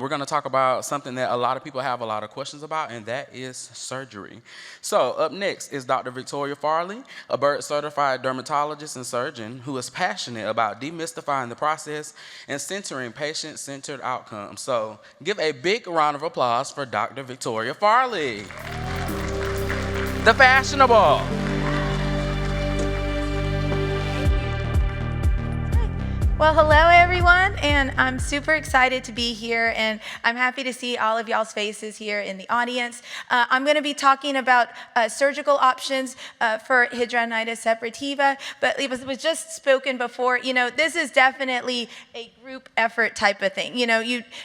We're going to talk about something that a lot of people have a lot of questions about, and that is surgery. So, up next is Dr. Victoria Farley, a board-certified dermatologist and surgeon who is passionate about demystifying the process and centering patient-centered outcomes. So, give a big round of applause for Dr. Victoria Farley, the fashionable. Well, hello everyone, and I'm super excited to be here, and I'm happy to see all of y'all's faces here in the audience. I'm going to be talking about surgical options for hidradenitis suppurativa, but it was just spoken before. This is definitely a group effort type of thing.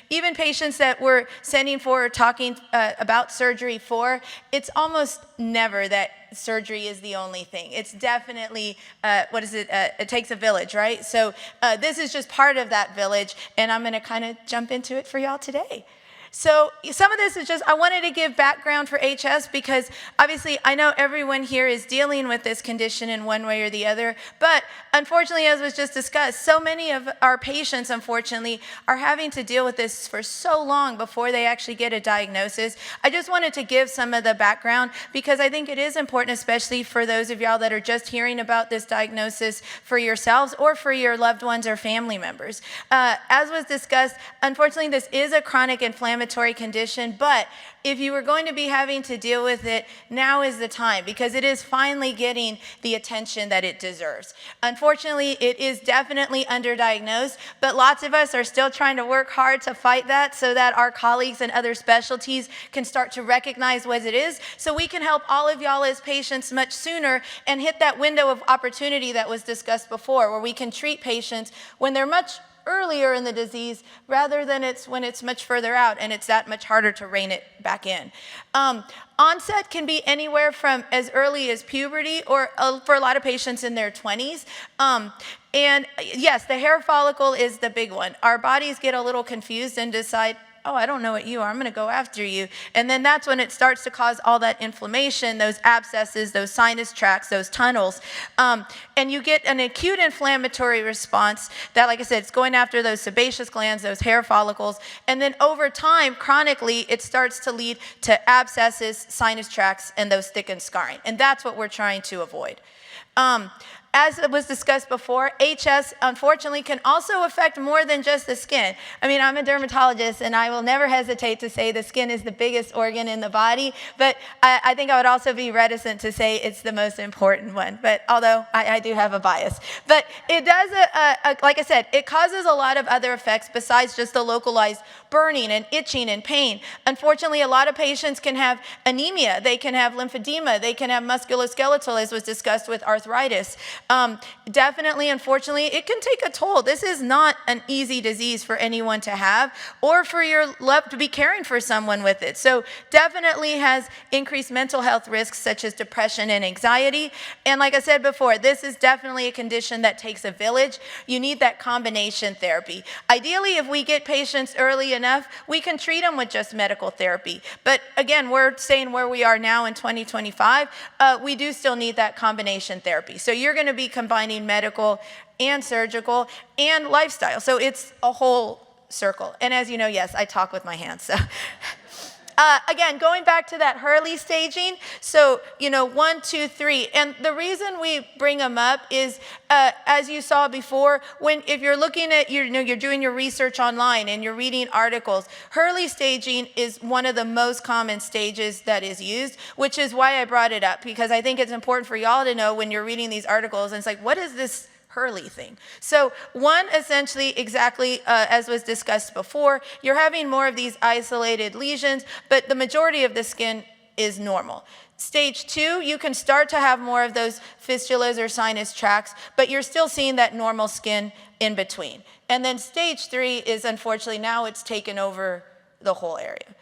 Even patients that we're sending for or talking about surgery for, it's almost never that surgery is the only thing. It's definitely, it takes a village, right? So this is just part of that village, and I'm going to kind of jump into it for y'all today. So some of this is just, I wanted to give background for HS because obviously I know everyone here is dealing with this condition in one way or the other, but unfortunately, as was just discussed, so many of our patients, unfortunately, are having to deal with this for so long before they actually get a diagnosis. I just wanted to give some of the background because I think it is important, especially for those of y'all that are just hearing about this diagnosis for yourselves or for your loved ones or family members. As was discussed, unfortunately, this is a chronic inflammatory condition, but if you were going to be having to deal with it, now is the time because it is finally getting the attention that it deserves. Unfortunately, it is definitely underdiagnosed, but lots of us are still trying to work hard to fight that so that our colleagues in other specialties can start to recognize what it is so we can help all of y'all as patients much sooner and hit that window of opportunity that was discussed before where we can treat patients when they're much earlier in the disease rather than when it's much further out and it's that much harder to rein it back in. Onset can be anywhere from as early as puberty or for a lot of patients in their 20s. And yes, the hair follicle is the big one. Our bodies get a little confused and decide, oh, I don't know what you are, I'm going to go after you. And then that's when it starts to cause all that inflammation, those abscesses, those sinus tracts, those tunnels. And you get an acute inflammatory response that, like I said, it's going after those sebaceous glands, those hair follicles. And then over time, chronically, it starts to lead to abscesses, sinus tracts, and those thickened scarring. And that's what we're trying to avoid. As it was discussed before, HS unfortunately can also affect more than just the skin. I mean, I'm a dermatologist and I will never hesitate to say the skin is the biggest organ in the body, but I think I would also be reticent to say it's the most important one, but although I do have a bias. But it does, like I said, it causes a lot of other effects besides just the localized burning and itching and pain. Unfortunately, a lot of patients can have anemia, they can have lymphedema, they can have musculoskeletal, as was discussed with arthritis. Definitely, unfortunately, it can take a toll. This is not an easy disease for anyone to have or for your loved to be caring for someone with it. So definitely has increased mental health risks such as depression and anxiety. And like I said before, this is definitely a condition that takes a village. You need that combination therapy. Ideally, if we get patients early enough, we can treat them with just medical therapy. But again, we're saying where we are now in 2025, we do still need that combination therapy. So you're going to be combining medical and surgical and lifestyle. So it's a whole circle. And as you know, yes, I talk with my hands. So again, going back to that Hurley staging, so, 1, 2, 3. And the reason we bring them up is, as you saw before, if you're looking at, you're doing your research online and you're reading articles, Hurley staging is one of the most common stages that is used, which is why I brought it up, because I think it's important for y'all to know when you're reading these articles, and it's like, what is this Hurley thing? So one, essentially exactly as was discussed before, you're having more of these isolated lesions, but the majority of the skin is normal. Stage 2, you can start to have more of those fistulas or sinus tracts, but you're still seeing that normal skin in between. And then stage 3 is, unfortunately, now it's taken over the whole area.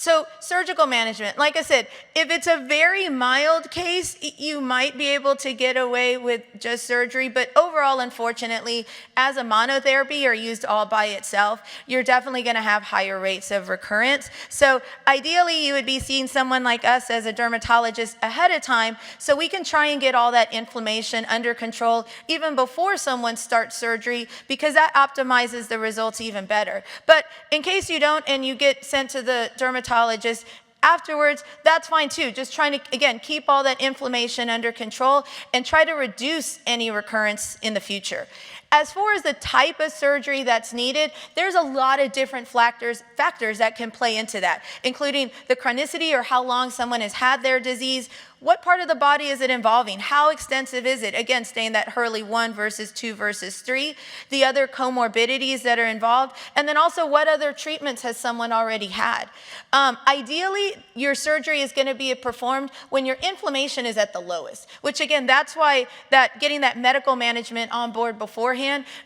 So surgical management, like I said, if it's a very mild case, you might be able to get away with just surgery, but overall, unfortunately, as a monotherapy or used all by itself, you're definitely gonna have higher rates of recurrence. So ideally, you would be seeing someone like us as a dermatologist ahead of time, so we can try and get all that inflammation under control even before someone starts surgery, because that optimizes the results even better. But in case you don't and you get sent to the dermatologist afterwards, that's fine too. Just trying to, again, keep all that inflammation under control and try to reduce any recurrence in the future. As far as the type of surgery that's needed, there's a lot of different factors that can play into that, including the chronicity or how long someone has had their disease. What part of the body is it involving? How extensive is it? Again, staying that Hurley 1 versus 2 versus 3, the other comorbidities that are involved, and then also what other treatments has someone already had. Ideally, your surgery is going to be performed when your inflammation is at the lowest, which again, that's why getting that medical management on board beforehand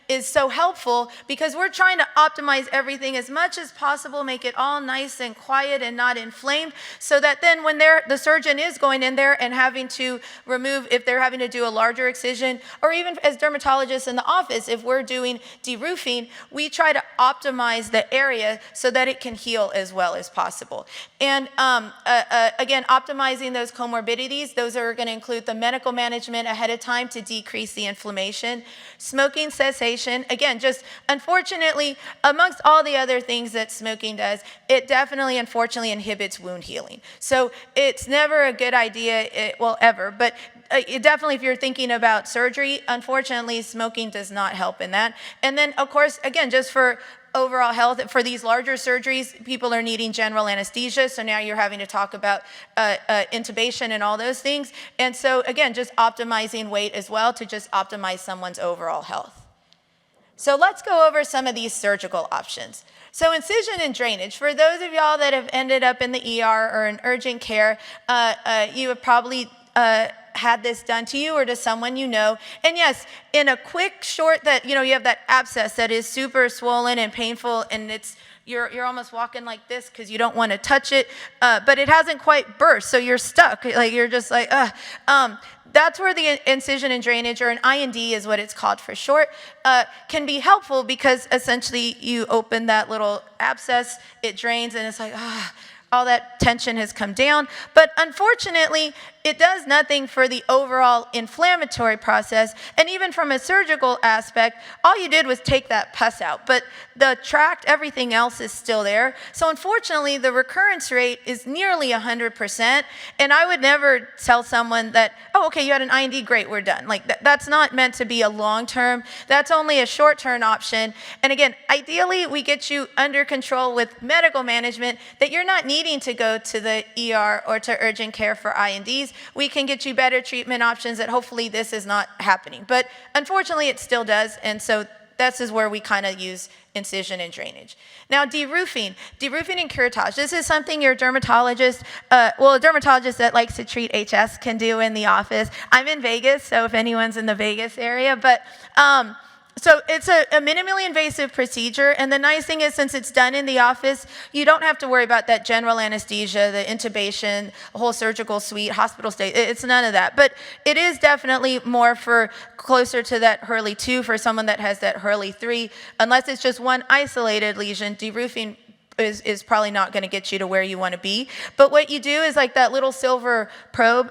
is so helpful, because we're trying to optimize everything as much as possible, make it all nice and quiet and not inflamed, so that then when the surgeon is going in there and having to remove, if they're having to do a larger excision, or even as dermatologists in the office, if we're doing de-roofing, we try to optimize the area so that it can heal as well as possible. And again, optimizing those comorbidities, those are going to include the medical management ahead of time to decrease the inflammation, smoking cessation. Again, just unfortunately, amongst all the other things that smoking does, it definitely, unfortunately, inhibits wound healing. So it's never a good idea, ever, but definitely if you're thinking about surgery, unfortunately, smoking does not help in that. And then, of course, again, just for overall health, for these larger surgeries, people are needing general anesthesia, so now you're having to talk about intubation and all those things. And so, again, just optimizing weight as well to just optimize someone's overall health. So let's go over some of these surgical options. So incision and drainage. For those of y'all that have ended up in the ER or in urgent care, you have probably had this done to you or to someone you know. And yes, in a quick, short, you have that abscess that is super swollen and painful, and you're almost walking like this because you don't want to touch it, but it hasn't quite burst, so you're stuck. Like you're just like, that's where the incision and drainage, or an IND is what it's called for short, can be helpful, because essentially you open that little abscess, it drains, and it's like, all that tension has come down. But unfortunately, it does nothing for the overall inflammatory process. And even from a surgical aspect, all you did was take that pus out. But the tract, everything else is still there. So unfortunately, the recurrence rate is nearly 100%. And I would never tell someone that, oh, okay, you had an IND, great, we're done. Like that's not meant to be a long-term. That's only a short-term option. And again, ideally, we get you under control with medical management, that you're not needing to go to the ER or to urgent care for INDs. We can get you better treatment options that hopefully this is not happening. But unfortunately, it still does. And so this is where we kind of use incision and drainage. Now, de-roofing and curettage. This is something your dermatologist, a dermatologist that likes to treat HS can do in the office. I'm in Vegas, so if anyone's in the Vegas area, but so it's a minimally invasive procedure, and the nice thing is, since it's done in the office, you don't have to worry about that general anesthesia, the intubation, a whole surgical suite, hospital stay. It's none of that. But it is definitely more for closer to that Hurley 2 for someone that has that Hurley 3. Unless it's just one isolated lesion, de-roofing is probably not going to get you to where you want to be. But what you do is like that little silver probe,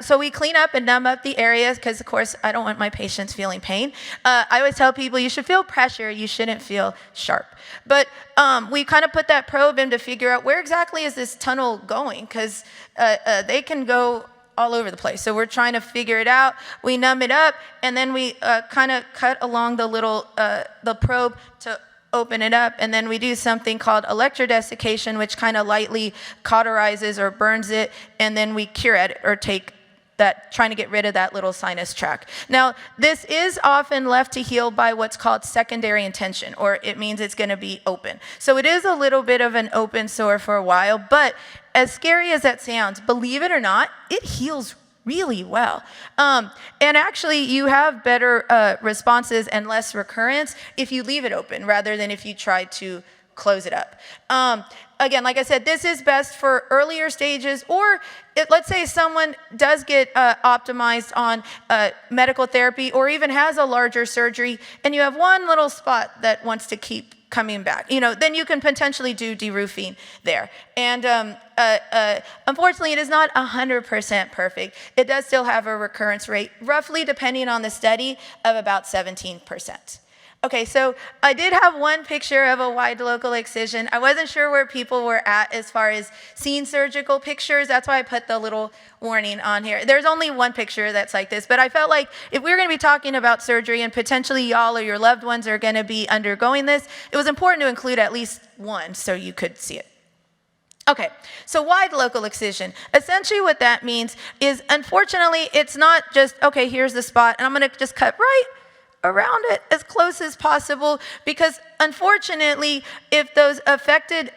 so we clean up and numb up the areas, because of course I don't want my patients feeling pain. I always tell people you should feel pressure, you shouldn't feel sharp. But we kind of put that probe in to figure out where exactly is this tunnel going, because they can go all over the place. So we're trying to figure it out. We numb it up, and then we kind of cut along the little, the probe to open it up, and then we do something called electrodesiccation, which kind of lightly cauterizes or burns it, and then we cure it, or take that, trying to get rid of that little sinus tract. Now, this is often left to heal by what's called secondary intention, or it means it's going to be open. So it is a little bit of an open sore for a while, but as scary as that sounds, believe it or not, it heals really well. And actually, you have better responses and less recurrence if you leave it open rather than if you try to close it up. Again, like I said, this is best for earlier stages, or let's say someone does get optimized on medical therapy or even has a larger surgery, and you have one little spot that wants to keep coming back, then you can potentially do deroofing there. And unfortunately, it is not 100% perfect. It does still have a recurrence rate, roughly, depending on the study, of about 17%. Okay, so I did have one picture of a wide local excision. I wasn't sure where people were at as far as seeing surgical pictures. That's why I put the little warning on here. There's only one picture that's like this, but I felt like if we were going to be talking about surgery and potentially y'all or your loved ones are going to be undergoing this, it was important to include at least one so you could see it. Okay, so wide local excision. Essentially what that means is, unfortunately, it's not just, okay, here's the spot, and I'm going to just cut right around it as close as possible, because unfortunately, if those affected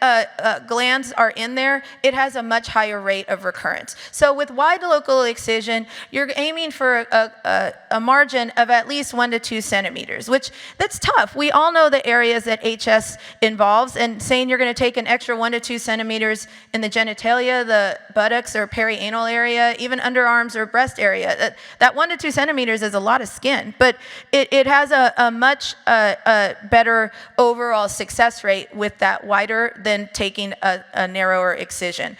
glands are in there, it has a much higher rate of recurrence. So with wide local excision, you're aiming for a margin of at least 1 to 2 centimeters, which that's tough. We all know the areas that HS involves, and saying you're going to take an extra 1 to 2 centimeters in the genitalia, the buttocks or perianal area, even underarms or breast area, that 1 to 2 centimeters is a lot of skin, but it has a much better overall success rate with that wider than taking a narrower excision.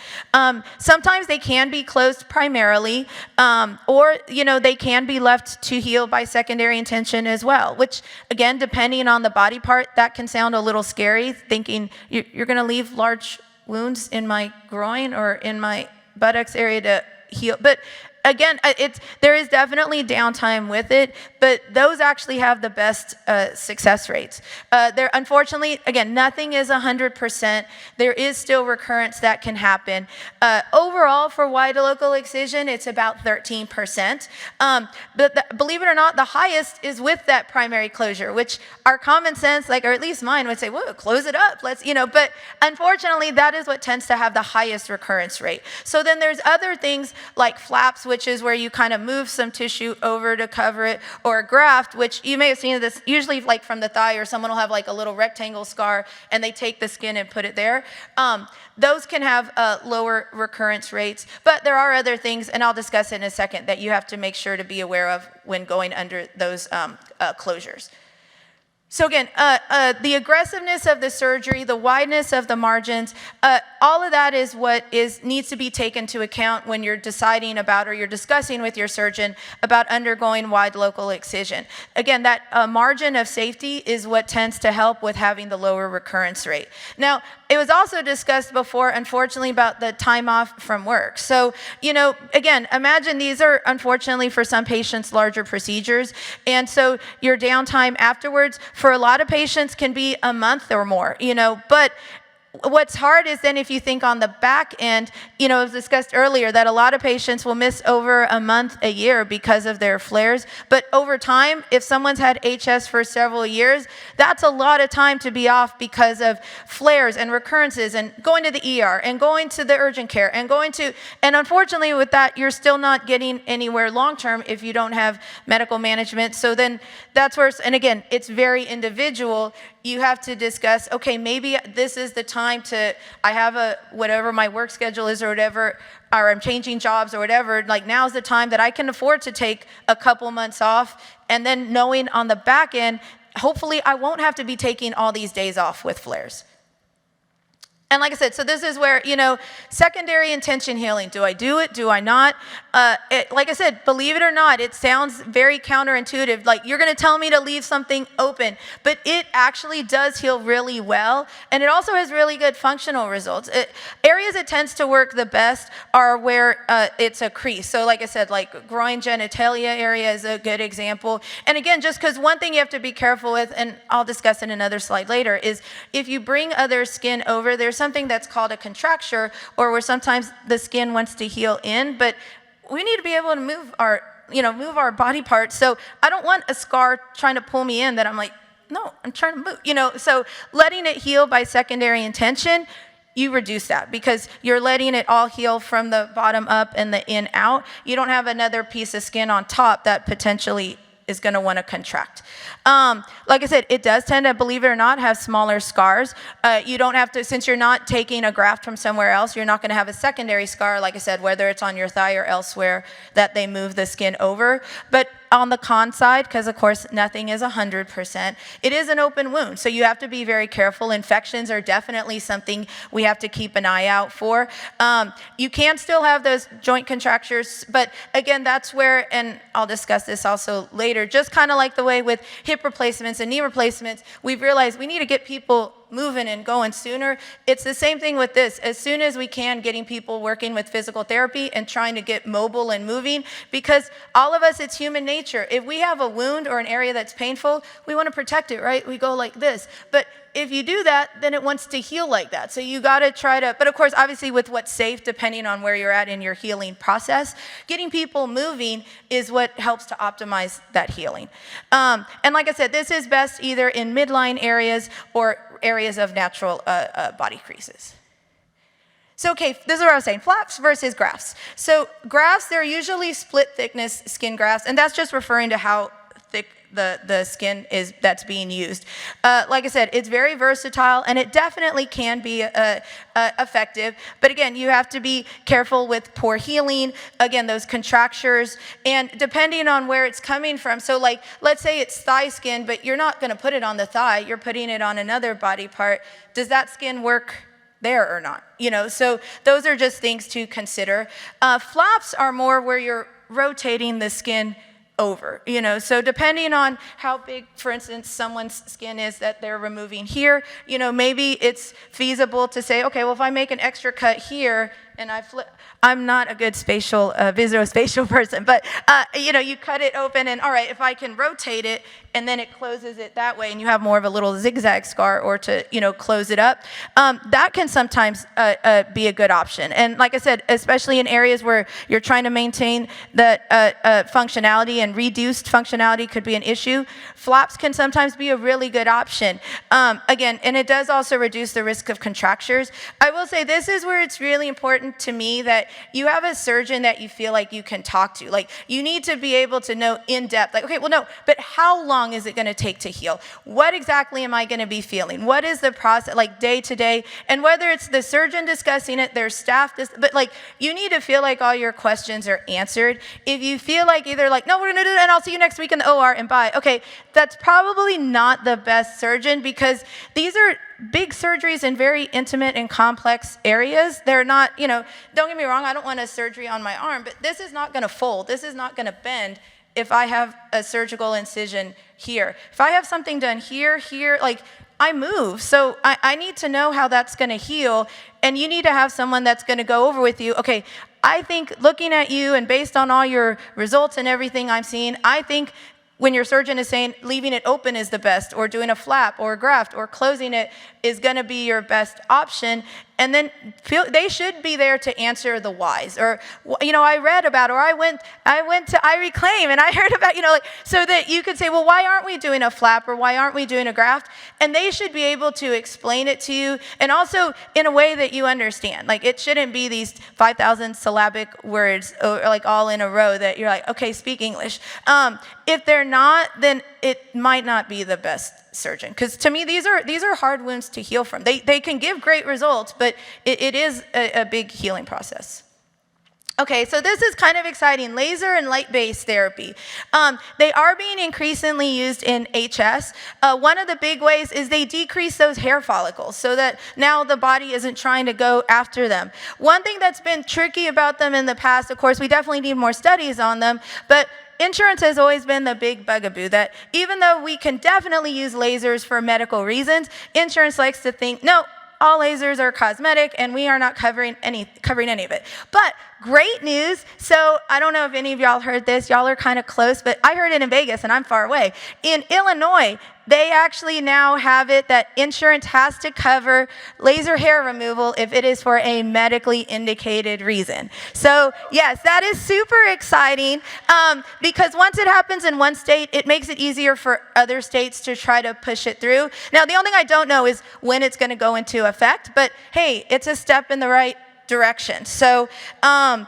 Sometimes they can be closed primarily, or they can be left to heal by secondary intention as well, which again, depending on the body part, that can sound a little scary, thinking you're going to leave large wounds in my groin or in my buttocks area to heal. But again, there is definitely downtime with it, but those actually have the best success rates. Unfortunately, again, nothing is 100%. There is still recurrence that can happen. Overall, for wide local excision, it's about 13%. But believe it or not, the highest is with that primary closure, which our common sense, or at least mine, would say, whoa, close it up. But unfortunately, that is what tends to have the highest recurrence rate. So then there's other things like flaps, which is where you kind of move some tissue over to cover it, or a graft, which you may have seen this usually like from the thigh, or someone will have like a little rectangle scar and they take the skin and put it there. Those can have lower recurrence rates, but there are other things, and I'll discuss it in a second, that you have to make sure to be aware of when going under those closures. So again, the aggressiveness of the surgery, the wideness of the margins, all of that is what needs to be taken into account when you're deciding about, or you're discussing with your surgeon about undergoing wide local excision. Again, that margin of safety is what tends to help with having the lower recurrence rate. Now, it was also discussed before, unfortunately, about the time off from work. So, again, imagine these are, unfortunately, for some patients, larger procedures. And so your downtime afterwards, for a lot of patients, can be a month or more, but what's hard is then if you think on the back end, it was discussed earlier that a lot of patients will miss over a month, a year because of their flares. But over time, if someone's had HS for several years, that's a lot of time to be off because of flares and recurrences and going to the ER and going to the urgent care and and unfortunately with that, you're still not getting anywhere long-term if you don't have medical management. So then that's where, and again, it's very individual. You have to discuss, okay, maybe this is the time I have whatever my work schedule is or whatever, or I'm changing jobs or whatever, now's the time that I can afford to take a couple months off, and then knowing on the back end, hopefully I won't have to be taking all these days off with flares. And like I said, so this is where, secondary intention healing. Do I do it? Do I not? Like I said, believe it or not, it sounds very counterintuitive. Like you're going to tell me to leave something open, but it actually does heal really well. And it also has really good functional results. Areas it tends to work the best are where it's a crease. So like I said, like groin genitalia area is a good example. And again, just because one thing you have to be careful with, and I'll discuss in another slide later, is if you bring other skin over, there's something that's called a contracture, or where sometimes the skin wants to heal in, but we need to be able to move our body parts. So I don't want a scar trying to pull me in that I'm like, no, I'm trying to move, so letting it heal by secondary intention, you reduce that because you're letting it all heal from the bottom up and the in out. You don't have another piece of skin on top that potentially is going to want to contract. Like I said, it does tend to, believe it or not, have smaller scars. You don't have to, since you're not taking a graft from somewhere else, you're not going to have a secondary scar, like I said, whether it's on your thigh or elsewhere that they move the skin over. But on the con side, because of course nothing is 100%, it is an open wound, so you have to be very careful. Infections are definitely something we have to keep an eye out for. You can still have those joint contractures, but again, that's where, and I'll discuss this also later, just kind of like the way with hip replacements and knee replacements, we've realized we need to get people moving and going sooner. It's the same thing with this. As soon as we can, getting people working with physical therapy and trying to get mobile and moving, because all of us, it's human nature. If we have a wound or an area that's painful, we want to protect it, right? We go like this. But if you do that, then it wants to heal like that. So you got to try to, but of course, obviously with what's safe, depending on where you're at in your healing process, getting people moving is what helps to optimize that healing. And like I said, this is best either in midline areas or areas of natural body creases. So, okay, this is what I was saying, flaps versus grafts. So grafts, they're usually split thickness skin grafts, and that's just referring to how thick the skin is that's being used. Like I said, it's very versatile, and it definitely can be effective. But again, you have to be careful with poor healing, again, those contractures, and depending on where it's coming from. So like, let's say it's thigh skin, but you're not gonna put it on the thigh, you're putting it on another body part. Does that skin work there or not? You know, so those are just things to consider. Flaps are more where you're rotating the skin over, you know, so depending on how big, for instance, someone's skin is that they're removing here, you know, maybe it's feasible to say, okay, well, if I make an extra cut here and I flip, I'm not a good visuospatial person, but, you know, you cut it open and, all right, if I can rotate it and then it closes it that way and you have more of a little zigzag scar or to, you know, close it up, that can sometimes be a good option. And like I said, especially in areas where you're trying to maintain the functionality and reduced functionality could be an issue, flaps can sometimes be a really good option. Again, and it does also reduce the risk of contractures. I will say this is where it's really important to me that you have a surgeon that you feel like you can talk to. Like, you need to be able to know in depth, like, okay, well, no, but how long is it going to take to heal? What exactly am I going to be feeling? What is the process, like day to day? And whether it's the surgeon discussing it, their staff, but like, you need to feel like all your questions are answered. If you feel like either like, no, we're going to do it and I'll see you next week in the OR and bye. Okay, that's probably not the best surgeon, because these are big surgeries in very intimate and complex areas. They're not, you know, don't get me wrong, I don't want a surgery on my arm, but this is not gonna fold, this is not gonna bend if I have a surgical incision here. If I have something done here, like, I move, so I need to know how that's gonna heal, and you need to have someone that's gonna go over with you, okay, I think looking at you and based on all your results and everything I'm seeing, I think when your surgeon is saying leaving it open is the best, or doing a flap or a graft or closing it is going to be your best option, and then they should be there to answer the whys. Or, you know, I read about, or I went to iReclaim and I heard about, you know, like, so that you could say, well, why aren't we doing a flap or why aren't we doing a graft? And they should be able to explain it to you, and also in a way that you understand. Like, it shouldn't be these 5,000 syllabic words, or like all in a row that you're like, okay, speak English. If they're not, then it might not be the best surgeon. Because to me, these are hard wounds to heal from. They can give great results, but it is a big healing process. Okay, so this is kind of exciting. Laser and light-based therapy. They are being increasingly used in HS. One of the big ways is they decrease those hair follicles so that now the body isn't trying to go after them. One thing that's been tricky about them in the past, of course, we definitely need more studies on them, but insurance has always been the big bugaboo, that even though we can definitely use lasers for medical reasons, insurance likes to think, no, all lasers are cosmetic and we are not covering any of it. But great news. So I don't know if any of y'all heard this. Y'all are kind of close, but I heard it in Vegas and I'm far away. In Illinois, they actually now have it that insurance has to cover laser hair removal if it is for a medically indicated reason. So yes, that is super exciting, because once it happens in one state, it makes it easier for other states to try to push it through. Now, the only thing I don't know is when it's going to go into effect, but hey, it's a step in the right direction. So, and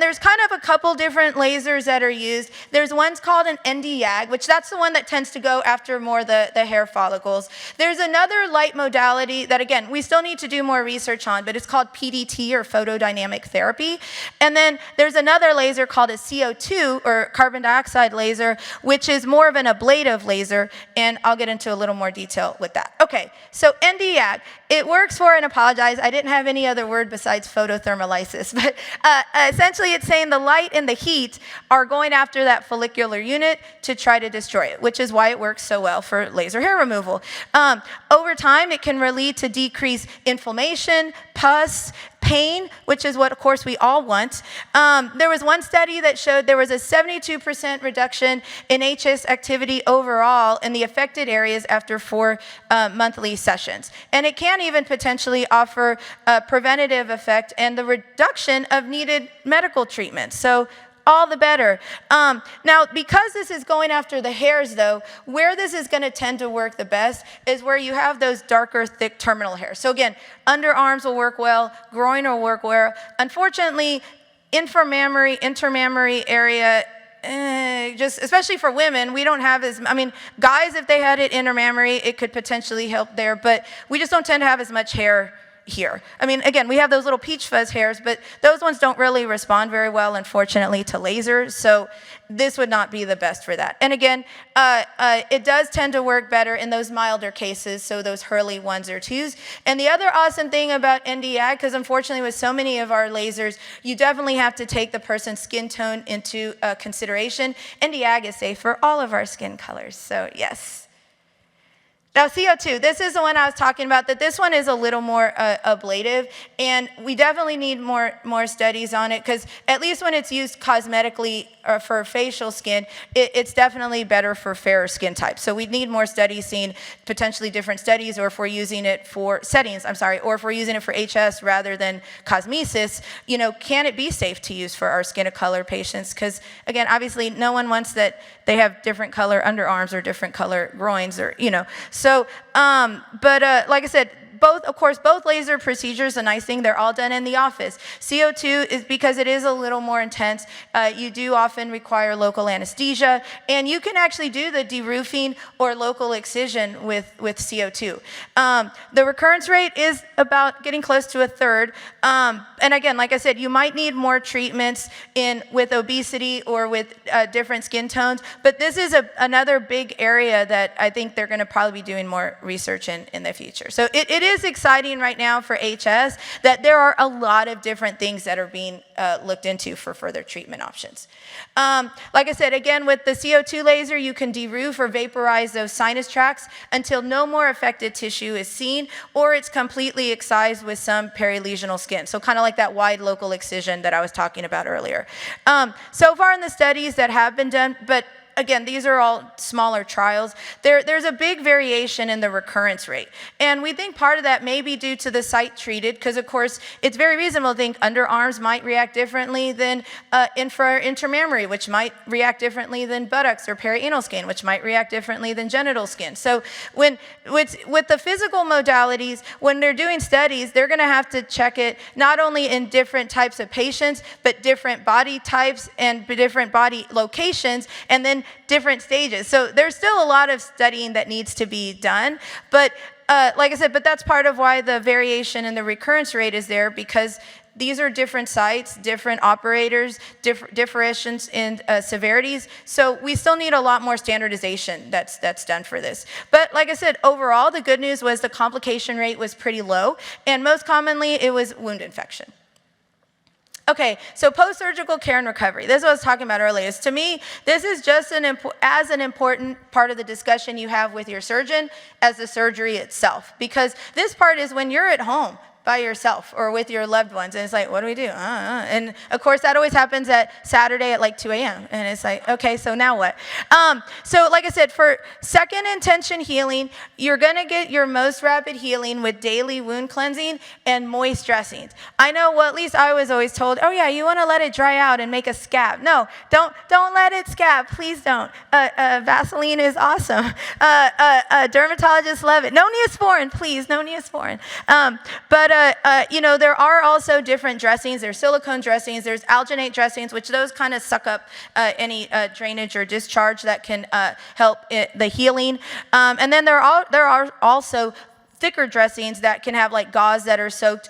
there's kind of a couple different lasers that are used. There's one's called an Nd:YAG, which that's the one that tends to go after more the hair follicles. There's another light modality that, again, we still need to do more research on, but it's called PDT, or photodynamic therapy. And then there's another laser called a CO2, or carbon dioxide laser, which is more of an ablative laser, and I'll get into a little more detail with that. Okay, so Nd:YAG, it works for, and apologize, I didn't have any other word besides photothermolysis, but essentially it's saying the light and the heat are going after that follicular unit to try to destroy it, which is why it works so well for laser hair removal. Over time, it can lead to decreased inflammation, pus, pain, which is what, of course, we all want. There was one study that showed there was a 72% reduction in HS activity overall in the affected areas after 4 monthly sessions. And it can even potentially offer a preventative effect and the reduction of needed medical treatment. So all the better. Now, because this is going after the hairs, though, where this is going to tend to work the best is where you have those darker, thick terminal hairs. So again, underarms will work well, groin will work well. Unfortunately, intermammary area, just especially for women, we don't have as, I mean, guys, if they had it intermammary, it could potentially help there, but we just don't tend to have as much hair here. I mean, again, we have those little peach fuzz hairs, but those ones don't really respond very well, unfortunately, to lasers, so this would not be the best for that. And again, it does tend to work better in those milder cases, so those Hurley 1s or 2s. And the other awesome thing about Nd:YAG, because unfortunately with so many of our lasers, you definitely have to take the person's skin tone into consideration. Nd:YAG is safe for all of our skin colors, so yes. Now, CO2, this is the one I was talking about, that this one is a little more ablative, and we definitely need more studies on it, because at least when it's used cosmetically or for facial skin, it's definitely better for fairer skin types. So we need more studies, seeing potentially different studies, or if we're using it for settings, or if we're using it for HS rather than cosmesis, you know, can it be safe to use for our skin of color patients? Because again, obviously no one wants that they have different color underarms or different color groins, or, you know. So, like I said, both laser procedures, a nice thing, they're all done in the office. CO2 is because it is a little more intense. You do often require local anesthesia, and you can actually do the deroofing or local excision with CO2. The recurrence rate is about getting close to a third. And again, like I said, you might need more treatments with obesity or with different skin tones, but this is another big area that I think they're going to probably be doing more research in the future. So it is exciting right now for HS that there are a lot of different things that are being looked into for further treatment options. Like I said, again, with the CO2 laser, you can deroof or vaporize those sinus tracts until no more affected tissue is seen, or it's completely excised with some perilesional skin. So kind of like that wide local excision that I was talking about earlier. So far in the studies that have been done, but again, these are all smaller trials. There's a big variation in the recurrence rate. And we think part of that may be due to the site treated, because of course, it's very reasonable to think underarms might react differently than intermammary, which might react differently than buttocks or perianal skin, which might react differently than genital skin. So with the physical modalities, when they're doing studies, they're gonna have to check it not only in different types of patients, but different body types and different body locations, and then different stages. So there's still a lot of studying that needs to be done, but like I said, but that's part of why the variation in the recurrence rate is there, because these are different sites, different operators, differentiations in severities. So we still need a lot more standardization that's done for this. But like I said, overall, the good news was the complication rate was pretty low, and most commonly it was wound infection. Okay, so post-surgical care and recovery. This is what I was talking about earlier. To me, this is just as an important part of the discussion you have with your surgeon as the surgery itself. Because this part is when you're at home by yourself or with your loved ones, and it's like, what do we do? And of course, that always happens at Saturday at like 2 a.m. And it's like, okay, so now what? So like I said, for second intention healing, you're gonna get your most rapid healing with daily wound cleansing and moist dressings. I know, well, at least I was always told, oh yeah, you wanna let it dry out and make a scab. No, don't let it scab, please don't. Vaseline is awesome. Dermatologists love it. No Neosporin, please, no Neosporin. But there are also different dressings. There's silicone dressings, there's alginate dressings, which those kind of suck up any drainage or discharge that can help the healing. And then there are also thicker dressings that can have like gauze that are soaked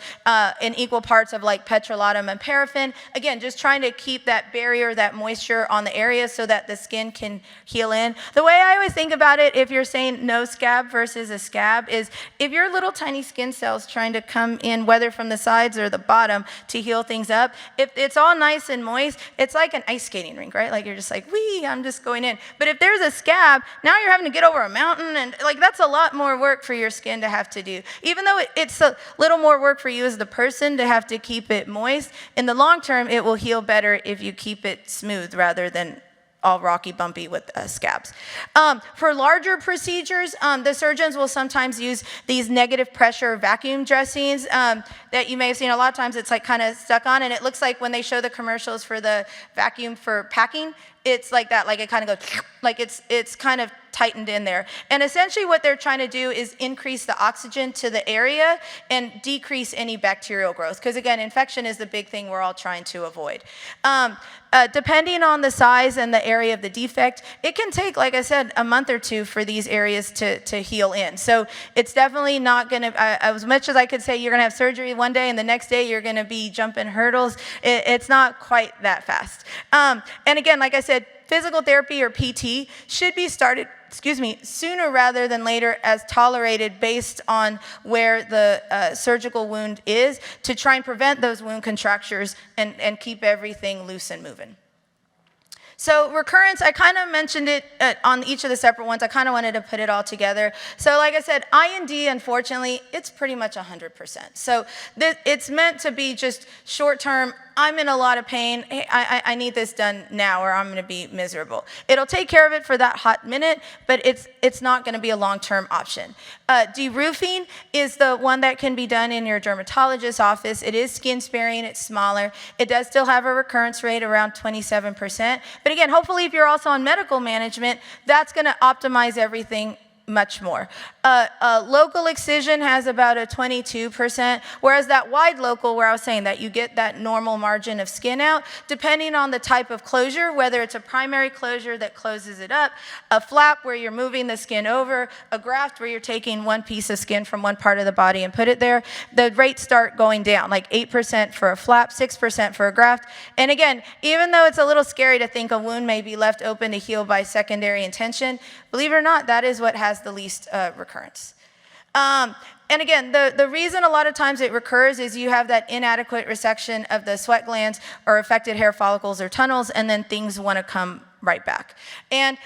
in equal parts of like petrolatum and paraffin. Again, just trying to keep that barrier, that moisture on the area so that the skin can heal in. The way I always think about it, if you're saying no scab versus a scab, is if your little tiny skin cells trying to come in, whether from the sides or the bottom, to heal things up, if it's all nice and moist, it's like an ice skating rink, right? Like you're just like, wee, I'm just going in. But if there's a scab, now you're having to get over a mountain, and like that's a lot more work for your skin to have to do. Even though it's a little more work for you as the person to have to keep it moist, in the long term, it will heal better if you keep it smooth rather than all rocky, bumpy with scabs. For larger procedures, the surgeons will sometimes use these negative pressure vacuum dressings that you may have seen. A lot of times it's like kind of stuck on, and it looks like when they show the commercials for the vacuum for packing, it's like that, like it kind of goes, like it's kind of tightened in there. And essentially what they're trying to do is increase the oxygen to the area and decrease any bacterial growth. Because again, infection is the big thing we're all trying to avoid. Depending on the size and the area of the defect, it can take, like I said, a month or two for these areas to heal in. So it's definitely not gonna, as much as I could say you're gonna have surgery one day and the next day you're gonna be jumping hurdles, it's not quite that fast. And again, like I said, physical therapy or PT should be started sooner rather than later as tolerated based on where the surgical wound is, to try and prevent those wound contractures and keep everything loose and moving. So recurrence, I kind of mentioned it on each of the separate ones. I kind of wanted to put it all together. So like I said, I&D, unfortunately, it's pretty much 100%. So it's meant to be just short-term. I'm in a lot of pain. Hey, I need this done now or I'm going to be miserable. It'll take care of it for that hot minute, but it's not going to be a long-term option. De-roofing is the one that can be done in your dermatologist's office. It is skin-sparing. It's smaller. It does still have a recurrence rate around 27%. But again, hopefully if you're also on medical management, that's going to optimize everything much more. Local excision has about a 22%, whereas that wide local, where I was saying that you get that normal margin of skin out, depending on the type of closure, whether it's a primary closure that closes it up, a flap where you're moving the skin over, a graft where you're taking one piece of skin from one part of the body and put it there, the rates start going down, like 8% for a flap, 6% for a graft. And again, even though it's a little scary to think a wound may be left open to heal by secondary intention, believe it or not, that is what has the least recurrence. And again, the reason a lot of times it recurs is you have that inadequate resection of the sweat glands or affected hair follicles or tunnels, and then things want to come right back. And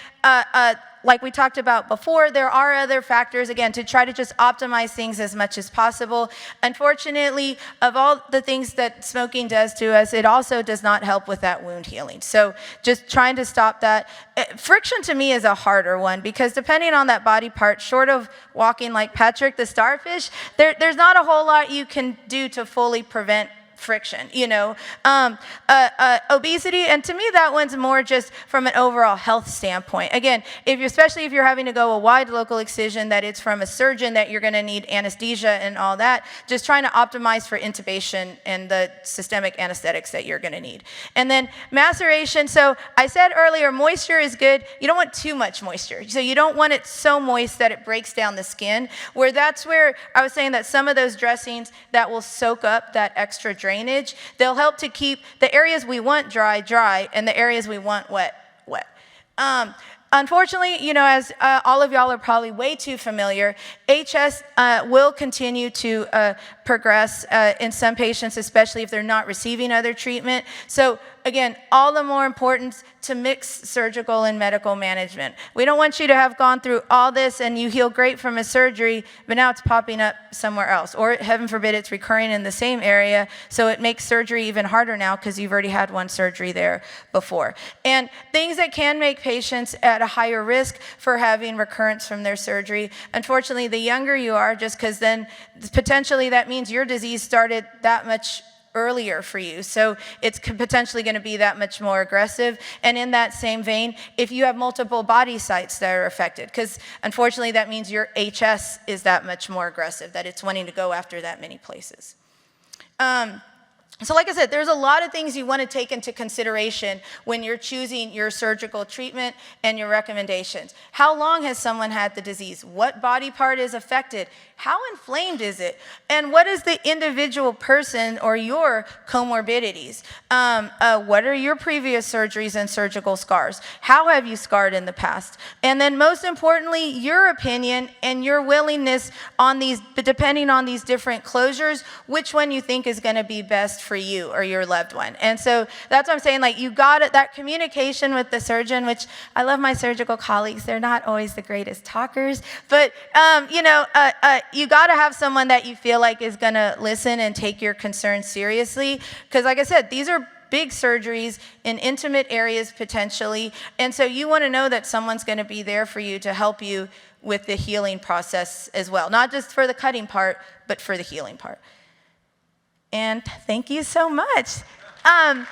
like we talked about before, there are other factors, again, to try to just optimize things as much as possible. Unfortunately, of all the things that smoking does to us, it also does not help with that wound healing. So just trying to stop that. Friction to me is a harder one, because depending on that body part, short of walking like Patrick the starfish, there's not a whole lot you can do to fully prevent friction, obesity, and to me that one's more just from an overall health standpoint. Again, especially if you're having to go a wide local excision, that it's from a surgeon, that you're going to need anesthesia and all that, just trying to optimize for intubation and the systemic anesthetics that you're going to need. And then maceration, so I said earlier, moisture is good. You don't want too much moisture, so you don't want it so moist that it breaks down the skin, that's where I was saying that some of those dressings that will soak up that extra drainage, they'll help to keep the areas we want dry, dry, and the areas we want wet, wet. Unfortunately, as all of y'all are probably way too familiar, HS will continue to progress in some patients, especially if they're not receiving other treatment. So again, all the more important to mix surgical and medical management. We don't want you to have gone through all this and you heal great from a surgery, but now it's popping up somewhere else. Or heaven forbid, it's recurring in the same area, so it makes surgery even harder now because you've already had one surgery there before. And things that can make patients at a higher risk for having recurrence from their surgery, unfortunately, the younger you are, just because then potentially that means your disease started that much earlier for you. So it's potentially going to be that much more aggressive. And in that same vein, if you have multiple body sites that are affected, because unfortunately that means your HS is that much more aggressive, that it's wanting to go after that many places. So like I said, there's a lot of things you want to take into consideration when you're choosing your surgical treatment and your recommendations. How long has someone had the disease? What body part is affected? How inflamed is it? And what is the individual person or your comorbidities? What are your previous surgeries and surgical scars? How have you scarred in the past? And then most importantly, your opinion and your willingness on these, depending on these different closures, which one you think is going to be best for you or your loved one. And so that's what I'm saying, like you got it, that communication with the surgeon, which I love my surgical colleagues. They're not always the greatest talkers, but you got to have someone that you feel like is going to listen and take your concerns seriously. Because like I said, these are big surgeries in intimate areas potentially. And so you want to know that someone's going to be there for you to help you with the healing process as well. Not just for the cutting part, but for the healing part. And thank you so much. I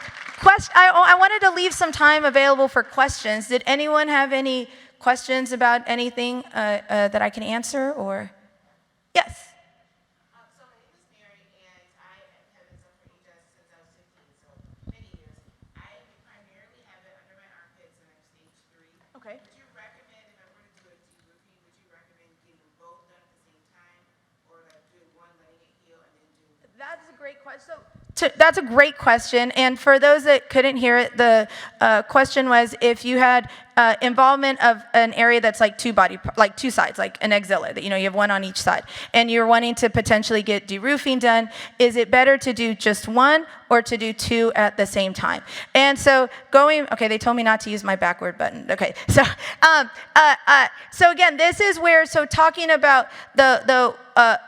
wanted to leave some time available for questions. Did anyone have any questions about anything that I can answer or? Yes. So my name is Mary, and I have been suffering just since I was 15, so many years. I primarily have it under my armpits, and I'm stage 3. Okay. Would you recommend, if I were to do a de-roofing, would you recommend getting them both done at the same time, or like doing one, letting it heal, and then do? That's a great question. That's a great question. And for those that couldn't hear it, the question was if you had involvement of an area that's like two sides, like an axilla, that you have one on each side, and you're wanting to potentially get de-roofing done, is it better to do just one or to do two at the same time? And so okay, they told me not to use my backward button. Okay, so so again, this is where, so talking about the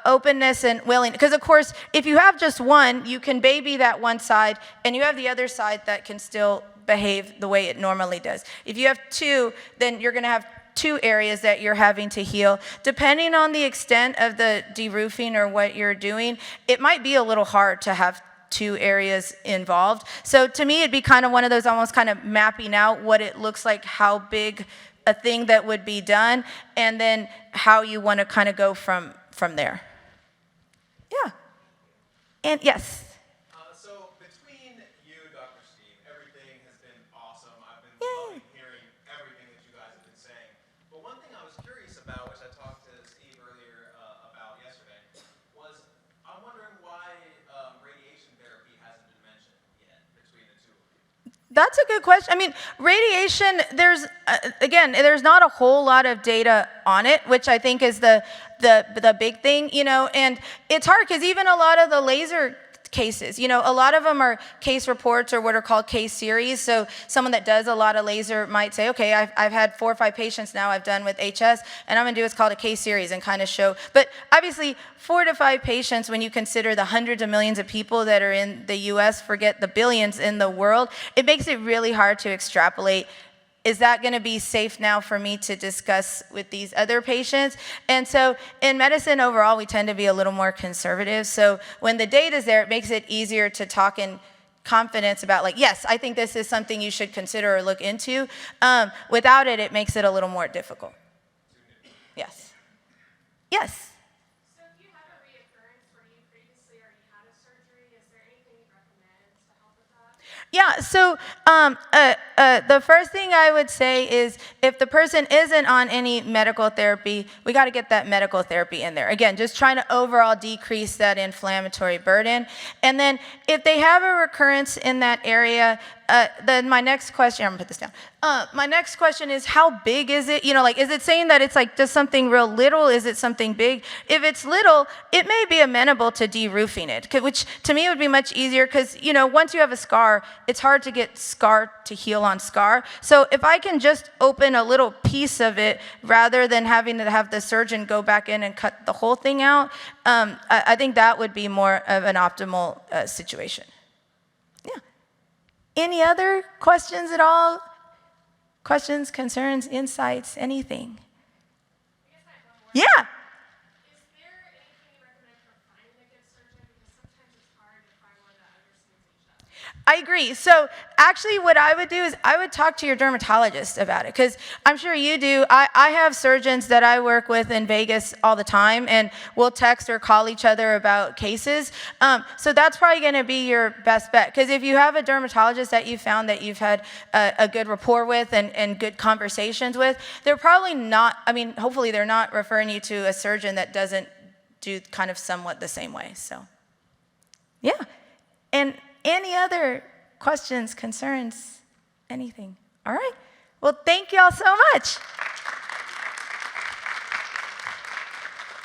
openness and willing, because of course, if you have just one, you can baby that one side, and you have the other side that can still behave the way it normally does. If you have two, then you're going to have two areas that you're having to heal. Depending on the extent of the de-roofing or what you're doing, it might be a little hard to have two areas involved. So to me, it'd be kind of one of those almost kind of mapping out what it looks like, how big a thing that would be done, and then how you want to kind of go from there. Yeah. And yes. So between you, Dr. Steve, everything has been awesome. I've been Yay. loving hearing everything that you guys have been saying. But one thing I was curious about, which I talked to Steve earlier about yesterday, was I'm wondering why radiation therapy hasn't been mentioned yet between the two of you. That's a good question. I mean, radiation, there's not a whole lot of data on it, which I think is the big thing, and it's hard because even a lot of the laser cases, a lot of them are case reports or what are called case series. So someone that does a lot of laser might say, okay, I've had 4 or 5 patients now I've done with HS, and I'm going to do what's called a case series and kind of show. But obviously, 4 to 5 patients, when you consider the hundreds of millions of people that are in the U.S., forget the billions in the world, it makes it really hard to extrapolate. Is that going to be safe now for me to discuss with these other patients? And so in medicine overall, we tend to be a little more conservative. So when the data's there, it makes it easier to talk in confidence about like, yes, I think this is something you should consider or look into. Without it, it makes it a little more difficult. Yes. Yes. So if you have a reoccurrence where you previously already had a surgery, is there anything you recommend to help with that? Yeah, so the first thing I would say is if the person isn't on any medical therapy, we got to get that medical therapy in there. Again, just trying to overall decrease that inflammatory burden. And then if they have a recurrence in that area, then my next question, I'm going to put this down. My next question is, how big is it? Is it saying that it's like just something real little? Is it something big? If it's little, it may be amenable to de-roofing it, which to me would be much easier because, once you have a scar, it's hard to get scar to heal on scar. So if I can just open a little piece of it rather than having to have the surgeon go back in and cut the whole thing out, I think that would be more of an optimal situation. Yeah. Any other questions at all? Questions, concerns, insights, anything? I guess I have one more. Yeah. Is there anything you recommend for finding a good surgeon? Because sometimes it's hard to find one that I agree. So actually what I would do is I would talk to your dermatologist about it, because I'm sure you do. I have surgeons that I work with in Vegas all the time, and we'll text or call each other about cases. So that's probably going to be your best bet, because if you have a dermatologist that you found that you've had a good rapport with and good conversations with, they're probably not, I mean, hopefully they're not referring you to a surgeon that doesn't do kind of somewhat the same way. So yeah. And any other questions, concerns, anything? All right. Well, thank you all so much.